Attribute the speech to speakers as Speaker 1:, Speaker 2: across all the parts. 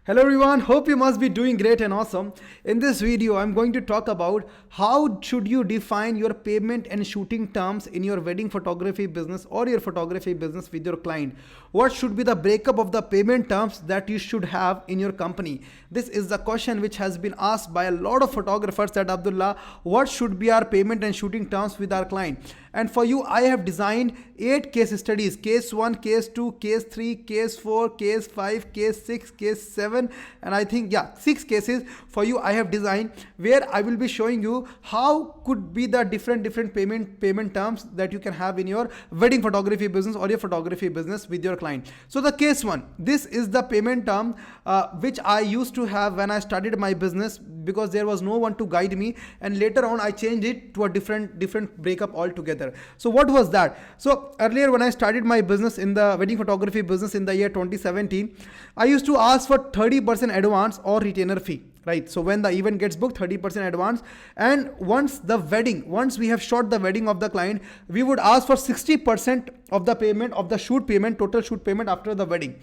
Speaker 1: Hello everyone, hope you must be doing great and awesome. In this video, I'm going to talk about how should you define your payment and shooting terms in your wedding photography business or your photography business with your client. What should be the breakup of the payment terms that you should have in your company? This is the question which has been asked by a lot of photographers that Abdullah, what should be our payment and shooting terms with our client? And for you, I have designed 8 case studies, case 1, case 2, case 3, case 4, case 5, case 6, case 7, and I think, 6 cases for you I have designed, where I will be showing you how could be the different payment terms that you can have in your wedding photography business or your photography business with your client. So the case 1, this is the payment term which I used to have when I started my business, because there was no one to guide me, and later on I changed it to a different breakup altogether. So what was that? So earlier when I started my business in the wedding photography business in the year 2017, I used to ask for 30% advance or retainer fee, right? So when the event gets booked, 30% advance, and once we have shot the wedding of the client, we would ask for 60% of the payment of the total shoot payment after the wedding.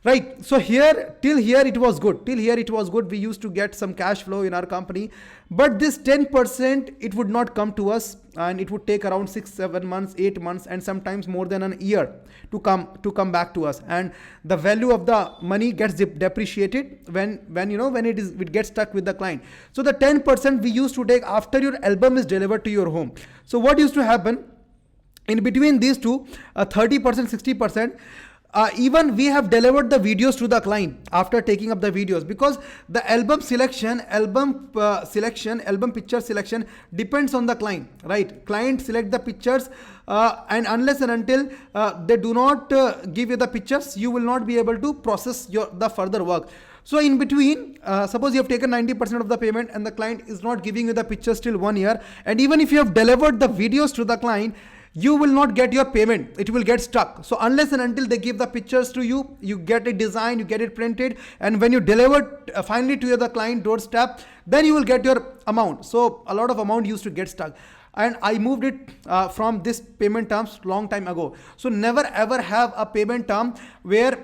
Speaker 1: Right. So till here it was good. We used to get some cash flow in our company, but this 10%, it would not come to us, and it would take around 6, 7 months, 8 months, and sometimes more than a year to come back to us. And the value of the money gets depreciated when it gets stuck with the client. So the 10% we used to take after your album is delivered to your home. So what used to happen in between these two, 30%, 60%, even we have delivered the videos to the client after taking up the videos, because the album picture selection depends on the client, right? Client select the pictures, and unless and until they do not give you the pictures, you will not be able to process the further work. So in between, suppose you have taken 90% of the payment and the client is not giving you the pictures till 1 year, and even if you have delivered the videos to the client, you will not get your payment. It will get stuck. So unless and until they give the pictures to you, you get it designed, you get it printed, and when you deliver finally to the client doorstep, then you will get your amount. So a lot of amount used to get stuck, and I moved it from this payment terms long time ago. So never ever have a payment term where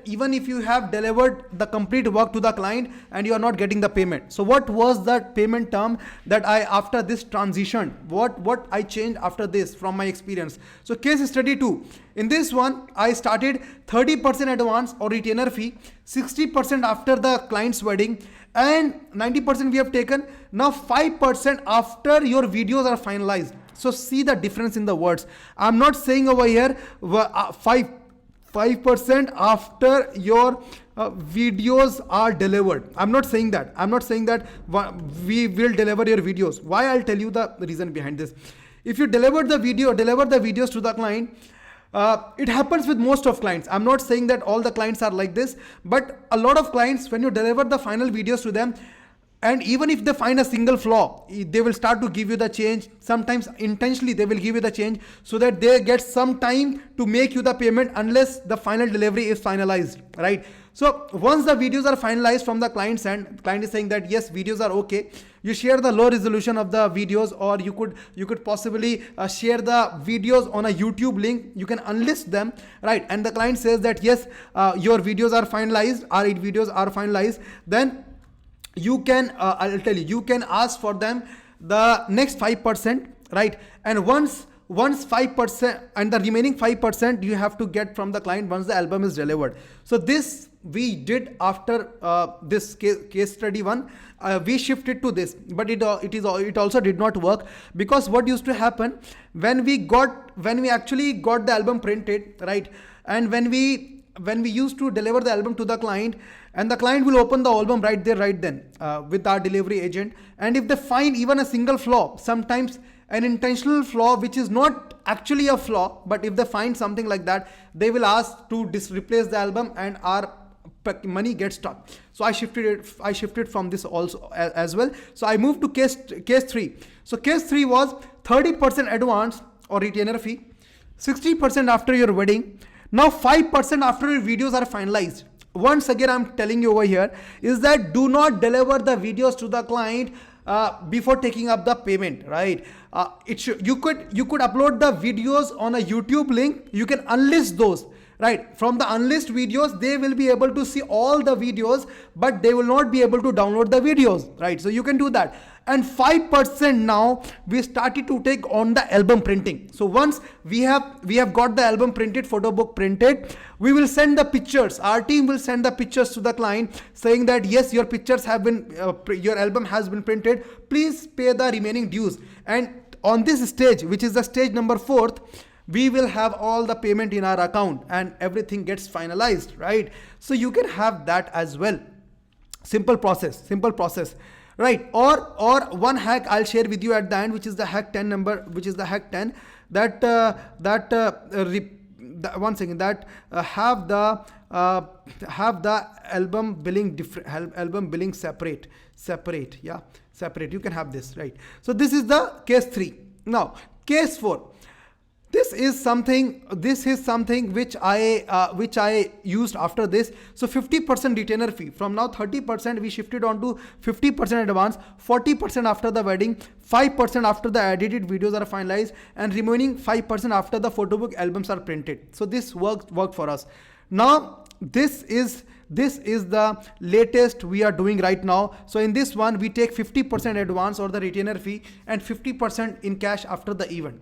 Speaker 1: even if you have delivered the complete work to the client and you are not getting the payment. So what was that payment term that I, after this transition, what I changed after this from my experience? So case study 2, in this one I started 30% advance or retainer fee, 60% after the client's wedding, and 90% we have taken. Now 5% after your videos are finalized. So see the difference in the words. I'm not saying over here 5% after your videos are delivered. I'm not saying that we will deliver your videos. Why? I'll tell you the reason behind this. If you deliver the videos to the client, it happens with most of clients. I'm not saying that all the clients are like this, but a lot of clients, when you deliver the final videos to them, and even if they find a single flaw, they will start to give you the change. Sometimes intentionally they will give you the change so that they get some time to make you the payment unless the final delivery is finalized, right? So once the videos are finalized from the client's end, client is saying that yes, videos are okay, you share the low resolution of the videos, or you could possibly share the videos on a YouTube link. You can unlist them, right? And the client says that yes, your videos are finalized, our 8 videos are finalized. Then you can I'll tell you, you can ask for them the next 5%, right? And once 5%, and the remaining 5% you have to get from the client once the album is delivered. So this we did after this case study 1. We shifted to this, but it also did not work, because what used to happen when we actually got the album printed, right? And when we used to deliver the album to the client, and the client will open the album right there, right then, with our delivery agent. And if they find even a single flaw, sometimes an intentional flaw which is not actually a flaw, but if they find something like that, they will ask to replace the album, and our money gets stuck. So I shifted from this also as well. So I moved to case 3. So case 3 was 30% advance or retainer fee, 60% after your wedding. Now 5% after your videos are finalized. Once again, I'm telling you over here is that do not deliver the videos to the client before taking up the payment, right? You could upload the videos on a YouTube link. You can unlist those, right? From the unlist videos, they will be able to see all the videos, but they will not be able to download the videos, right? So you can do that. And 5% now we started to take on the album printing. So once we have got the album printed, photo book printed, we will send the pictures. Our team will send the pictures to the client saying that yes, your pictures have been, your album has been printed. Please pay the remaining dues. And on this stage, which is the stage number 4th, we will have all the payment in our account and everything gets finalized, right? So you can have that as well. Simple process, right? Or one hack I'll share with you at the end, which is the hack 10 number, which is the hack 10 that one second, that have the album billing album billing separate. Yeah, separate. You can have this, right? So this is the case 3. Now case 4. This is something which I used after this. So 50% retainer fee. From now 30% we shifted on to 50% advance, 40% after the wedding, 5% after the edited videos are finalized, and remaining 5% after the photo book albums are printed. So this worked for us. Now this is the latest we are doing right now. So in this one, we take 50% advance or the retainer fee and 50% in cash after the event.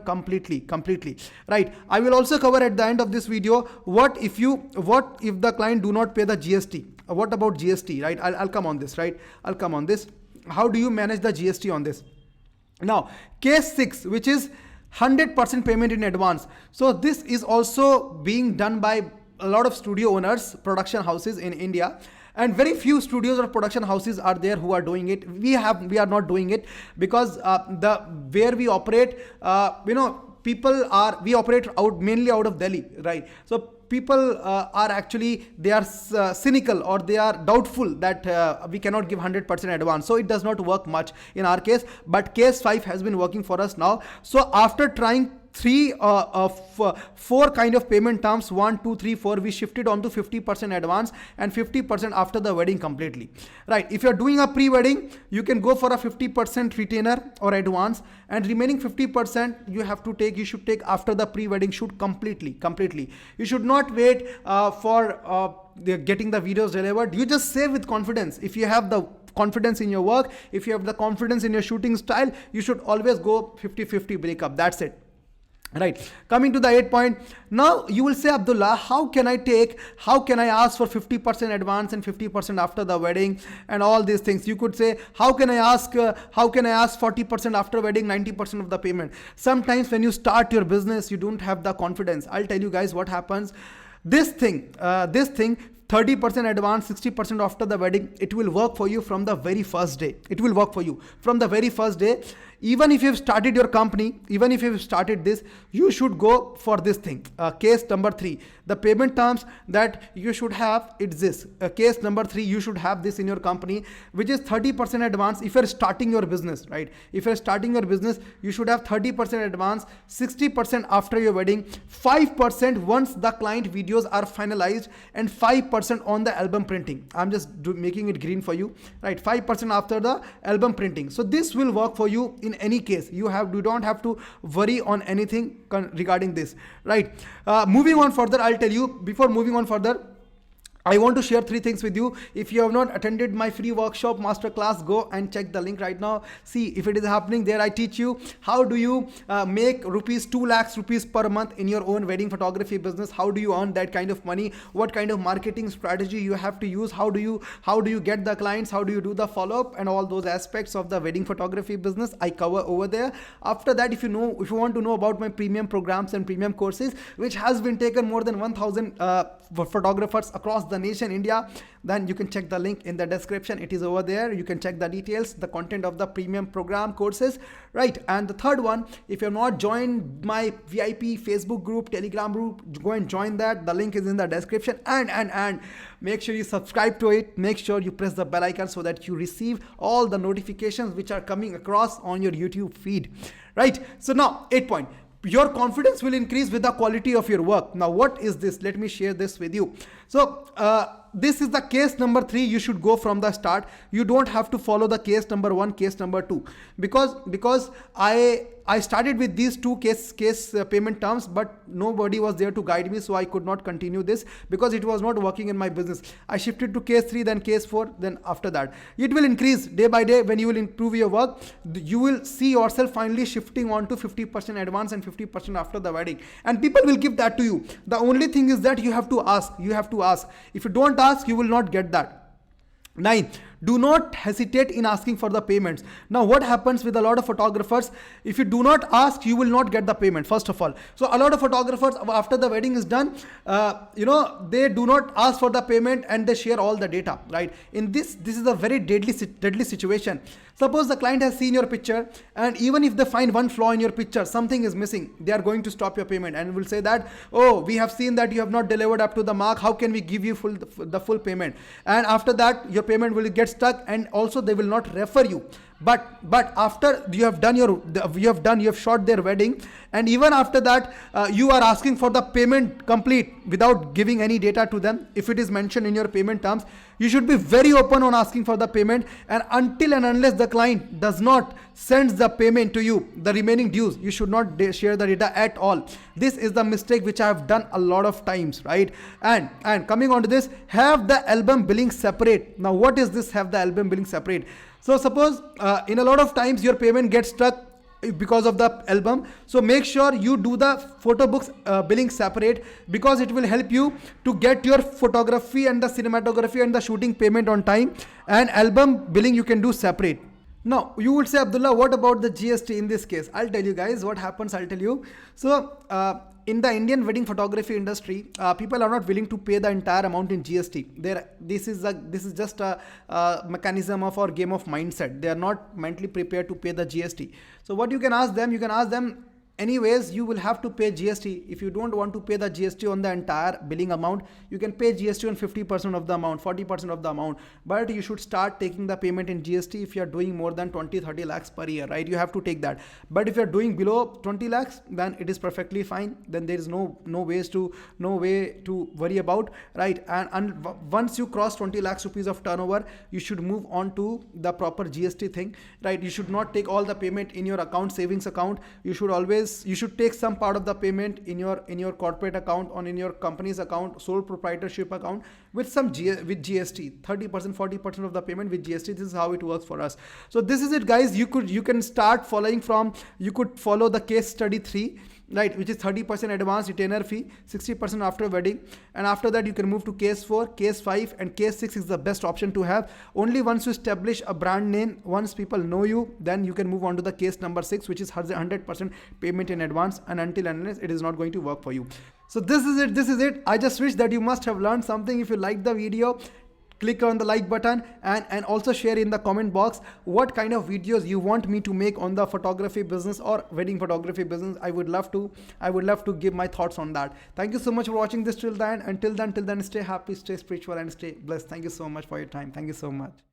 Speaker 1: Completely, right? I will also cover at the end of this video what if the client do not pay the GST. What about GST, right? I'll come on this, right? I'll come on this. How do you manage the GST on this? Now case 6, which is 100% payment in advance. So this is also being done by a lot of studio owners, production houses in India, and very few studios or production houses are there who are doing it. We are not doing it because where we operate, we operate mainly out of Delhi, right? So people are actually, they are cynical or they are doubtful that we cannot give 100% advance. So it does not work much in our case, but case 5 has been working for us now. So after trying 4 kind of payment terms, 1, 2, 3, 4, we shifted on to 50% advance and 50% after the wedding completely, right? If you're doing a pre-wedding, you can go for a 50% retainer or advance, and remaining 50% you should take after the pre-wedding shoot completely. You should not wait for getting the videos delivered. You just say with confidence. If you have the confidence in your work, if you have the confidence in your shooting style, you should always go 50-50 breakup. That's it. Right, coming to the 8 point. Now you will say, Abdullah, how can I ask for 50% advance and 50% after the wedding and all these things? You could say, how can I ask 40% after wedding, 90% of the payment? Sometimes when you start your business, you don't have the confidence. I'll tell you guys what happens. This thing, 30% advance, 60% after the wedding, it will work for you from the very first day. Even if you've started your company, even if you've started this, you should go for this thing. Case number 3, the payment terms that you should have, it's this. Case number 3, you should have this in your company, which is 30% advance if you're starting your business, right? If you're starting your business, you should have 30% advance, 60% after your wedding, 5% once the client videos are finalized, and 5% on the album printing. I'm just making it green for you, right? 5% after the album printing. So this will work for you in any case. You don't have to worry on anything regarding this, right? Moving on further, I'll tell you, before moving on further, I want to share 3 things with you. If you have not attended my free workshop masterclass, go and check the link right now. See if it is happening there. I teach you how do you make 2 lakhs rupees per month in your own wedding photography business. How do you earn that kind of money? What kind of marketing strategy you have to use? How do you get the clients? How do you do the follow-up and all those aspects of the wedding photography business? I cover over there. After that, if you want to know about my premium programs and premium courses, which has been taken more than 1,000 photographers across the nation, India, then you can check the link in the description. It is over there. You can check the details, the content of the premium program courses, right? And the third one, if you're not joined my VIP Facebook group, Telegram group, go and join that. The link is in the description, and make sure you subscribe to it. Make sure you press the bell icon so that you receive all the notifications which are coming across on your YouTube feed, right? So now 8 point. Your confidence will increase with the quality of your work. Now, what is this? Let me share this with you. So, this is the case number 3. You should go from the start. You don't have to follow the case number 1, case number 2, because I I started with these two case payment terms, but nobody was there to guide me, so I could not continue this because it was not working in my business. I shifted to case 3, then case 4, then after that it will increase day by day. When you will improve your work, you will see yourself finally shifting on to 50% advance and 50% after the wedding, and people will give that to you. The only thing is that you have to ask. If you don't ask, you will not get that. 9. Do not hesitate in asking for the payments. Now, what happens with a lot of photographers? If you do not ask, you will not get the payment, first of all. So a lot of photographers, after the wedding is done, they do not ask for the payment and they share all the data, right? In this is a very deadly situation. Suppose the client has seen your picture, and even if they find one flaw in your picture, something is missing, they are going to stop your payment and will say that, oh, we have seen that you have not delivered up to the mark. How can we give you the full payment? And after that, your payment will get stuck, and also they will not refer you. But after you have done you have shot their wedding, and even after that you are asking for the payment complete without giving any data to them. If it is mentioned in your payment terms, you should be very open on asking for the payment, and until and unless the client does not send the payment to you, the remaining dues, you should not share the data at all. This is the mistake which I have done a lot of times, right? And coming on to this, have the album billing separate. Now, what is this, have the album billing separate? So suppose in a lot of times your payment gets stuck because of the album. So make sure you do the photo books billing separate, because it will help you to get your photography and the cinematography and the shooting payment on time, and album billing you can do separate. Now you would say, Abdullah, what about the GST in this case? I'll tell you guys what happens. So in the Indian wedding photography industry, people are not willing to pay the entire amount in GST. This is just a mechanism of our game of mindset. They are not mentally prepared to pay the GST. So what you can ask them, anyways, you will have to pay GST. If you don't want to pay the GST on the entire billing amount, you can pay GST on 50% of the amount, 40% of the amount. But you should start taking the payment in GST if you are doing more than 20-30 lakhs per year, right? You have to take that. But if you are doing below 20 lakhs, then it is perfectly fine. Then there is no way to worry about, right? And once you cross 20 lakhs rupees of turnover, you should move on to the proper GST thing, right? You should not take all the payment in your account, savings account. You should take some part of the payment in your corporate account or in your company's account, sole proprietorship account, with GST, 30%, 40% of the payment with GST. This is how it works for us. So this is it, guys. You can start following you could follow the case study 3, right, which is 30% advance retainer fee, 60% after wedding, and after that you can move to case 4, case 5, and case 6 is the best option to have. Only once you establish a brand name, once people know you, then you can move on to the case number 6, which is 100% payment in advance, and until and unless it is not going to work for you. So this is it. I just wish that you must have learned something. If you liked the video, click on the like button, and also share in the comment box what kind of videos you want me to make on the photography business or wedding photography business. I would love to give my thoughts on that. Thank you so much for watching this till then. Until then, stay happy, stay spiritual, and stay blessed. Thank you so much for your time. Thank you so much.